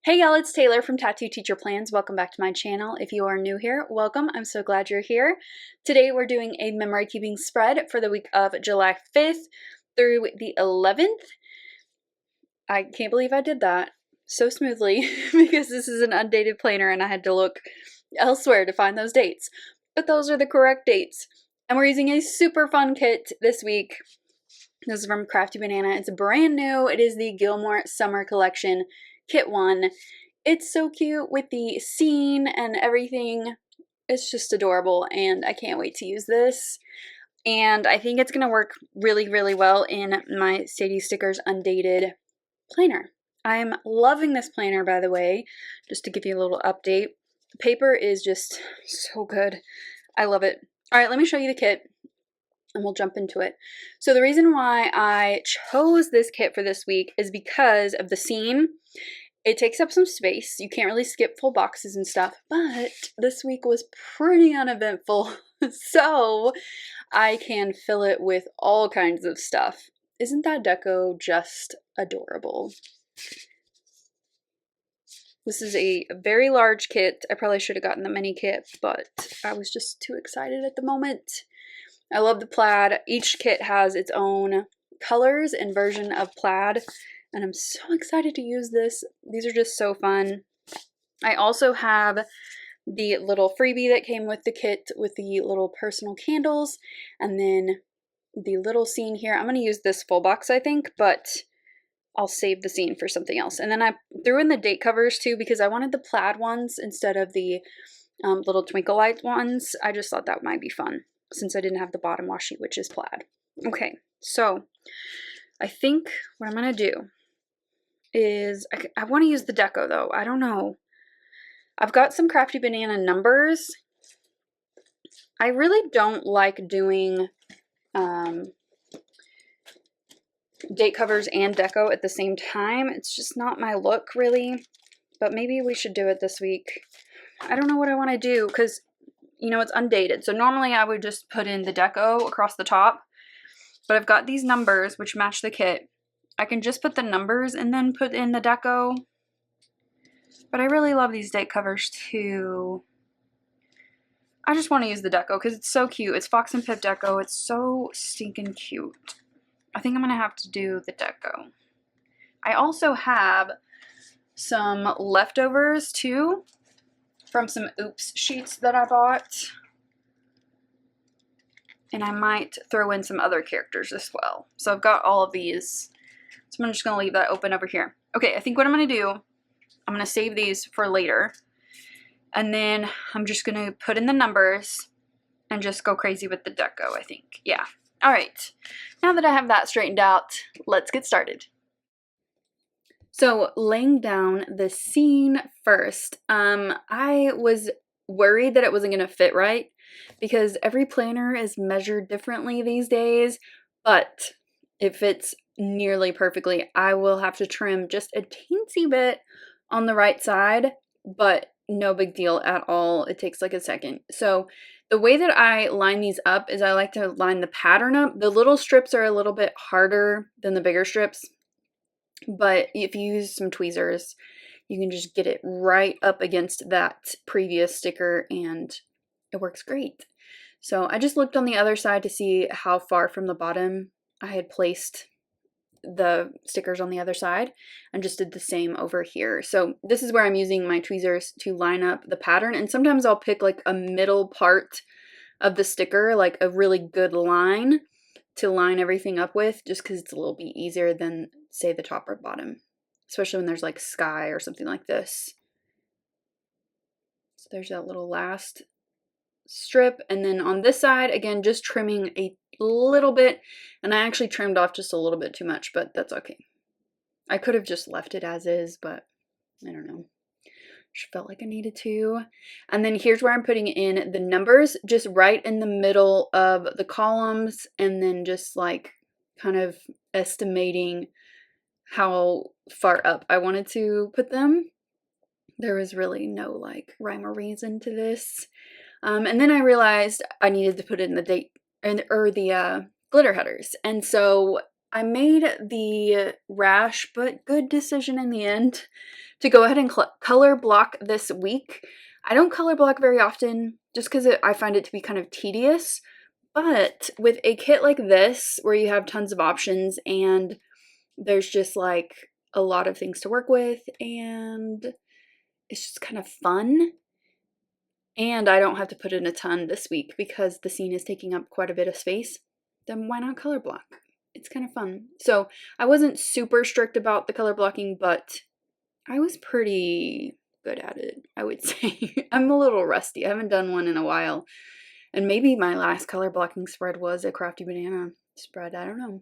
Hey y'all, it's Taylor from Tattoo Teacher Plans. Welcome back to my channel. If you are new here, welcome. I'm so glad you're here. Today we're doing a memory keeping spread for the week of July 5th through the 11th. I can't believe I did that so smoothly because this is an undated planner and I had to look elsewhere to find those dates. But those are the correct dates. And we're using a super fun kit this week. This is from Crafty Banana. It's brand new. It is the Gilmore Summer Collection Kit 1. It's so cute with the scene and everything. It's just adorable and I can't wait to use this. And I think it's going to work really, really well in my Sadie Stickers Undated planner. I'm loving this planner, by the way, just to give you a little update. The paper is just so good. I love it. All right, let me show you the kit and we'll jump into it. So the reason why I chose this kit for this week is because of the scene. It takes up some space. You can't really skip full boxes and stuff, but this week was pretty uneventful, so I can fill it with all kinds of stuff. Isn't that deco just adorable? This is a very large kit. I probably should have gotten the mini kit, but I was just too excited at the moment. I love the plaid. Each kit has its own colors and version of plaid, and I'm so excited to use this. These are just so fun. I also have the little freebie that came with the kit with the little personal candles, and then the little scene here. I'm going to use this full box, I think, but I'll save the scene for something else. And then I threw in the date covers too because I wanted the plaid ones instead of the little twinkle light ones. I just thought that might be fun since I didn't have the bottom washi, which is plaid. Okay, so I think what I'm going to do is, I want to use the deco though. I don't know. I've got some Crafty Banana numbers. I really don't like doing date covers and deco at the same time. It's just not my look really, but maybe we should do it this week. I don't know what I want to do because, you know, it's undated. So normally I would just put in the deco across the top, but I've got these numbers which match the kit. I can just put the numbers and then put in the deco, but I really love these date covers too. I just want to use the deco because it's so cute. It's Fox and Pip deco. It's so stinking cute. I think I'm going to have to do the deco. I also have some leftovers too from some Oops sheets that I bought. And I might throw in some other characters as well. So I've got all of these. So I'm just going to leave that open over here. Okay, I think what I'm going to do, I'm going to save these for later. And then I'm just going to put in the numbers and just go crazy with the deco, I think. Yeah. All right. Now that I have that straightened out, let's get started. So laying down the scene first, I was worried that it wasn't going to fit right because every planner is measured differently these days, but it fits nearly perfectly. I will have to trim just a teensy bit on the right side, but no big deal at all. It takes like a second. So the way that I line these up is I like to line the pattern up. The little strips are a little bit harder than the bigger strips, but if you use some tweezers, you can just get it right up against that previous sticker and it works great. So I just looked on the other side to see how far from the bottom I had placed the stickers on the other side and just did the same over here. So this is where I'm using my tweezers to line up the pattern, and sometimes I'll pick like a middle part of the sticker, like a really good line to line everything up with, just because it's a little bit easier than say the top or bottom, especially when there's like sky or something like this. So there's that little last strip, and then on this side again just trimming a little bit, and I actually trimmed off just a little bit too much, but that's okay. I could have just left it as is, but I don't know, just felt like I needed to. And then here's where I'm putting in the numbers, just right in the middle of the columns, and then just like kind of estimating how far up I wanted to put them. There was really no like rhyme or reason to this. And then I realized I needed to put in the date or the glitter headers. And so I made the rash but good decision in the end to go ahead and color block this week. I don't color block very often just because I find it to be kind of tedious, but with a kit like this where you have tons of options and there's just like a lot of things to work with and it's just kind of fun. And I don't have to put in a ton this week because the scene is taking up quite a bit of space. Then why not color block? It's kind of fun. So I wasn't super strict about the color blocking, but I was pretty good at it, I would say. I'm a little rusty. I haven't done one in a while. And maybe my last color blocking spread was a crafty banana spread. I don't know.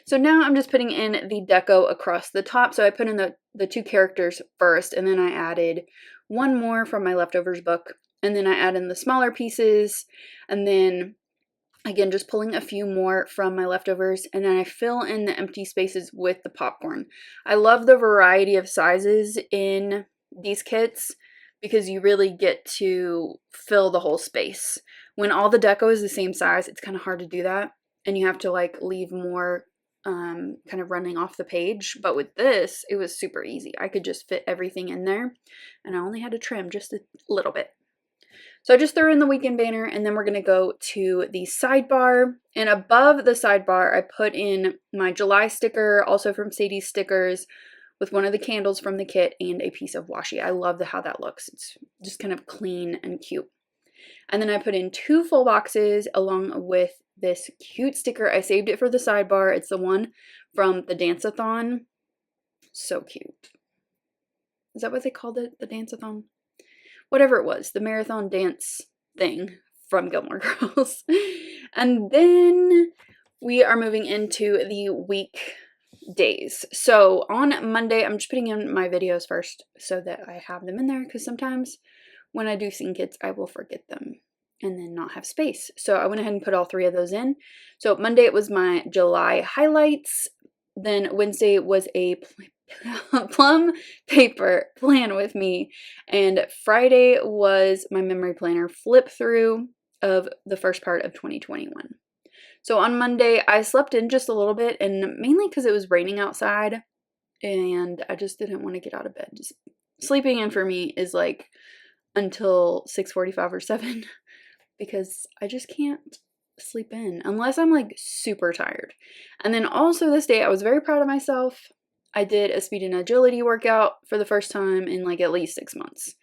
So now I'm just putting in the deco across the top. So I put in the two characters first, and then I added one more from my leftovers book. And then I add in the smaller pieces, and then again, just pulling a few more from my leftovers, and then I fill in the empty spaces with the popcorn. I love the variety of sizes in these kits because you really get to fill the whole space. When all the deco is the same size, it's kind of hard to do that, and you have to like leave more kind of running off the page. But with this, it was super easy. I could just fit everything in there, and I only had to trim just a little bit. So I just threw in the weekend banner, and then we're going to go to the sidebar. And above the sidebar, I put in my July sticker, also from Sadie Stickers, with one of the candles from the kit and a piece of washi. I love how that looks. It's just kind of clean and cute. And then I put in 2 full boxes along with this cute sticker. I saved it for the sidebar. It's the one from the dance-a-thon. So cute. Is that what they called it? The dance-a-thon? Whatever it was, the marathon dance thing from Gilmore Girls. And then we are moving into the weekdays. So on Monday, I'm just putting in my videos first so that I have them in there, because sometimes when I do scene kits, I will forget them and then not have space. So I went ahead and put all 3 of those in. So Monday it was my July highlights. Then Wednesday was a plum paper plan with me, and Friday was my memory planner flip through of the first part of 2021. So on Monday I slept in just a little bit, and mainly because it was raining outside and I just didn't want to get out of bed. Just sleeping in for me is like until 6:45 or 7 because I just can't sleep in unless I'm like super tired. And then also this day I was very proud of myself. I did a speed and agility workout for the first time in like at least 6 months.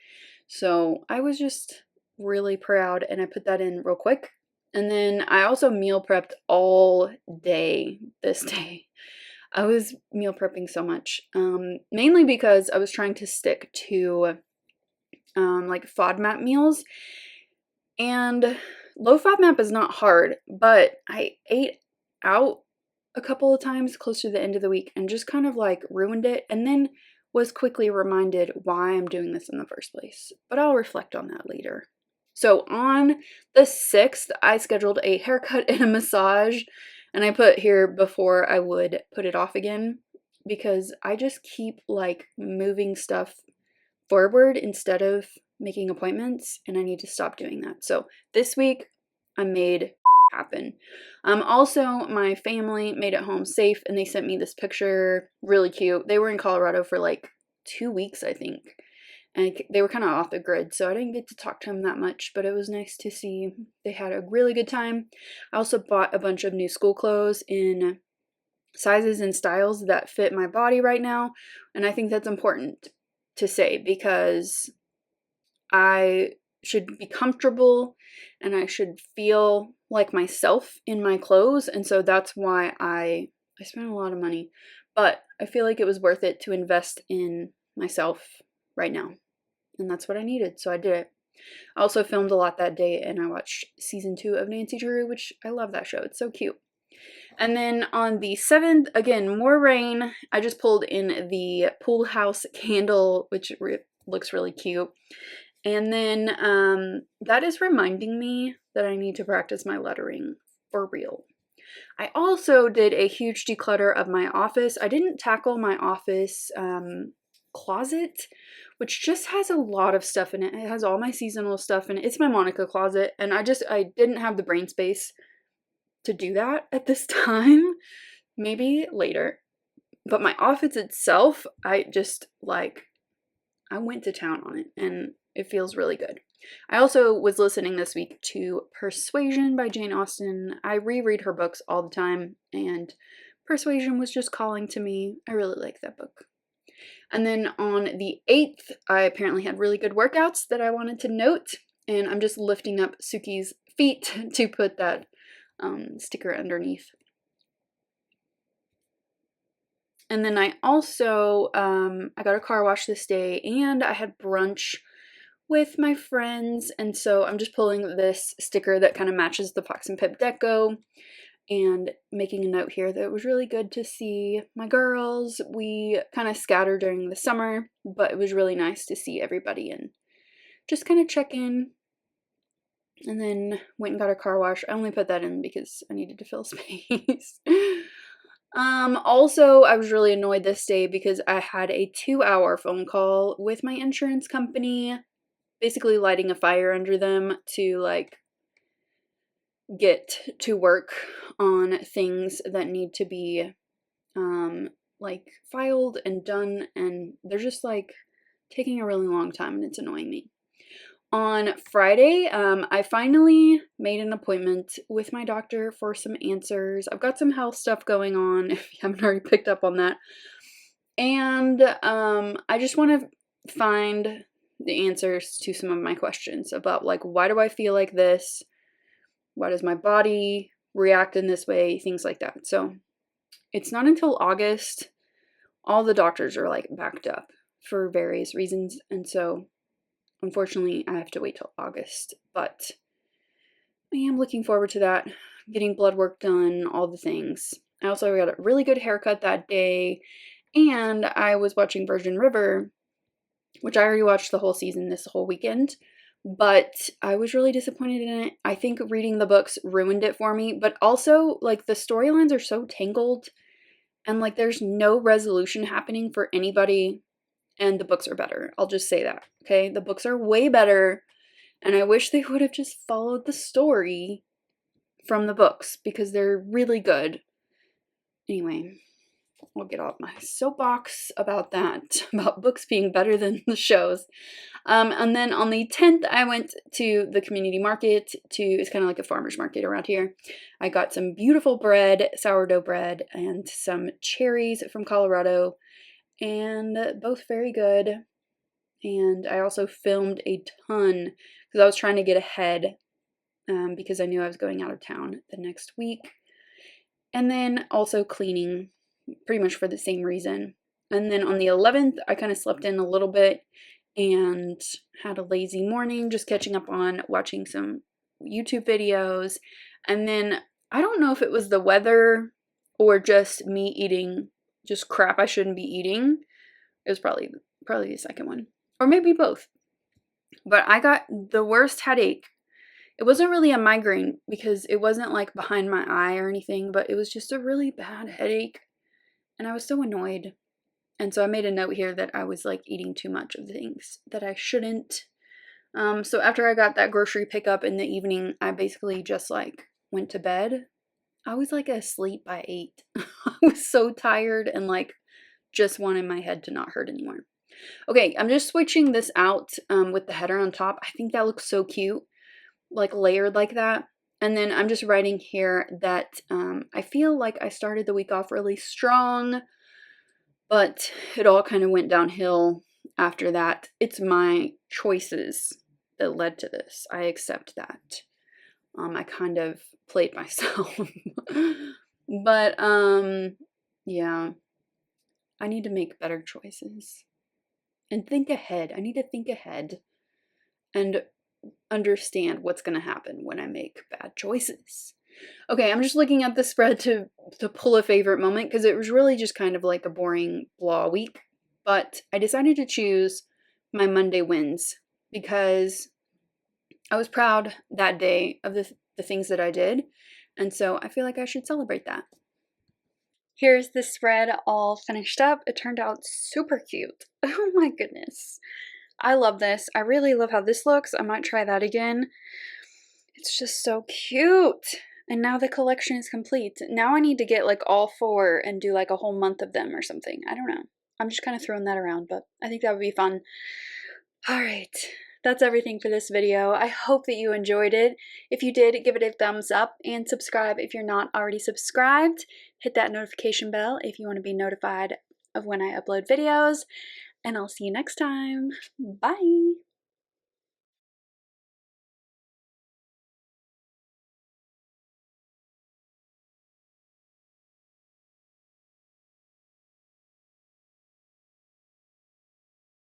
So I was just really proud, and I put that in real quick. And then I also meal prepped all day this day. I was meal prepping so much, mainly because I was trying to stick to like FODMAP meals. And low FODMAP is not hard, but I ate out a couple of times close to the end of the week and just kind of like ruined it, and then was quickly reminded why I'm doing this in the first place. But I'll reflect on that later. So on the 6th, I scheduled a haircut and a massage, and I put here before I would put it off again because I just keep like moving stuff forward instead of making appointments, and I need to stop doing that. So this week I made happen. Also, my family made it home safe, and they sent me this picture, really cute. They were in Colorado for like 2 weeks, I think, and they were kind of off the grid, so I didn't get to talk to them that much, but it was nice to see they had a really good time. I also bought a bunch of new school clothes in sizes and styles that fit my body right now, and I think that's important to say because I should be comfortable and I should feel like myself in my clothes, and so that's why I spent a lot of money, but I feel like it was worth it to invest in myself right now, and that's what I needed, so I did it. I also filmed a lot that day, and I watched season 2 of Nancy Drew, which I love that show. It's so cute. And then on the 7th, again, more rain. I just pulled in the pool house candle, which looks really cute. And then that is reminding me that I need to practice my lettering for real. I also did a huge declutter of my office. I didn't tackle my office closet, which just has a lot of stuff in it. It has all my seasonal stuff in it. It's my Monica closet, and I didn't have the brain space to do that at this time. maybe later. But my outfits itself, I just like, I went to town on it and it feels really good. I also was listening this week to Persuasion by Jane Austen. I reread her books all the time, and Persuasion was just calling to me. I really like that book. And then on the 8th, I apparently had really good workouts that I wanted to note, and I'm just lifting up Suki's feet to put that sticker underneath. And then I also, I got a car wash this day, and I had brunch with my friends, and so I'm just pulling this sticker that kind of matches the Fox and Pip deco, and making a note here that it was really good to see my girls. We kind of scattered during the summer, but it was really nice to see everybody and just kind of check in. And then went and got a car wash. I only put that in because I needed to fill space. Also, I was really annoyed this day because I had a 2-hour phone call with my insurance company, basically lighting a fire under them to like get to work on things that need to be like filed and done, and they're just like taking a really long time and it's annoying me. On Friday, I finally made an appointment with my doctor for some answers. I've got some health stuff going on, if you haven't already picked up on that. And I just want to find the answers to some of my questions about like, why do I feel like this? Why does my body react in this way? Things like that. So it's not until August. All the doctors are like backed up for various reasons. And so unfortunately, I have to wait till August, but I am looking forward to that, getting blood work done, all the things. I also got a really good haircut that day, and I was watching Virgin River, which I already watched the whole season this whole weekend, but I was really disappointed in it. I think reading the books ruined it for me, but also, like, the storylines are so tangled, and, like, there's no resolution happening for anybody. And the books are better. I'll just say that, okay? The books are way better, and I wish they would have just followed the story from the books because they're really good. Anyway, I'll get off my soapbox about that, about books being better than the shows. And then on the 10th, I went to the community market it's kind of like a farmer's market around here. I got some beautiful bread, sourdough bread, and some cherries from Colorado, and both very good. And I also filmed a ton because I was trying to get ahead because I knew I was going out of town the next week. And then also cleaning pretty much for the same reason. And then on the 11th, I kind of slept in a little bit and had a lazy morning, just catching up on watching some YouTube videos. And then I don't know if it was the weather or just me eating just crap I shouldn't be eating. It was probably the second one, or maybe both. But I got the worst headache. It wasn't really a migraine because it wasn't like behind my eye or anything, but it was just a really bad headache, and I was so annoyed. And so I made a note here that I was like eating too much of things that I shouldn't. So after I got that grocery pickup in the evening, I basically just like went to bed. I was like asleep by 8. I was so tired and like just wanted my head to not hurt anymore. Okay, I'm just switching this out with the header on top. I think that looks so cute, like layered like that. And then I'm just writing here that I feel like I started the week off really strong, but it all kind of went downhill after that. It's my choices that led to this. I accept that. I kind of played myself. But yeah, I need to make better choices and think ahead. I need to think ahead and understand what's going to happen when I make bad choices. Okay, I'm just looking at the spread to pull a favorite moment because it was really just kind of like a boring blah week. But I decided to choose my Monday wins because I was proud that day of the things that I did. And so I feel like I should celebrate that. Here's the spread all finished up. It turned out super cute. Oh my goodness. I love this. I really love how this looks. I might try that again. It's just so cute. And now the collection is complete. Now I need to get like all 4 and do like a whole month of them or something. I don't know. I'm just kind of throwing that around, but I think that would be fun. All right, that's everything for this video. I hope that you enjoyed it. If you did, give it a thumbs up and subscribe if you're not already subscribed. Hit that notification bell if you want to be notified of when I upload videos. And I'll see you next time. Bye.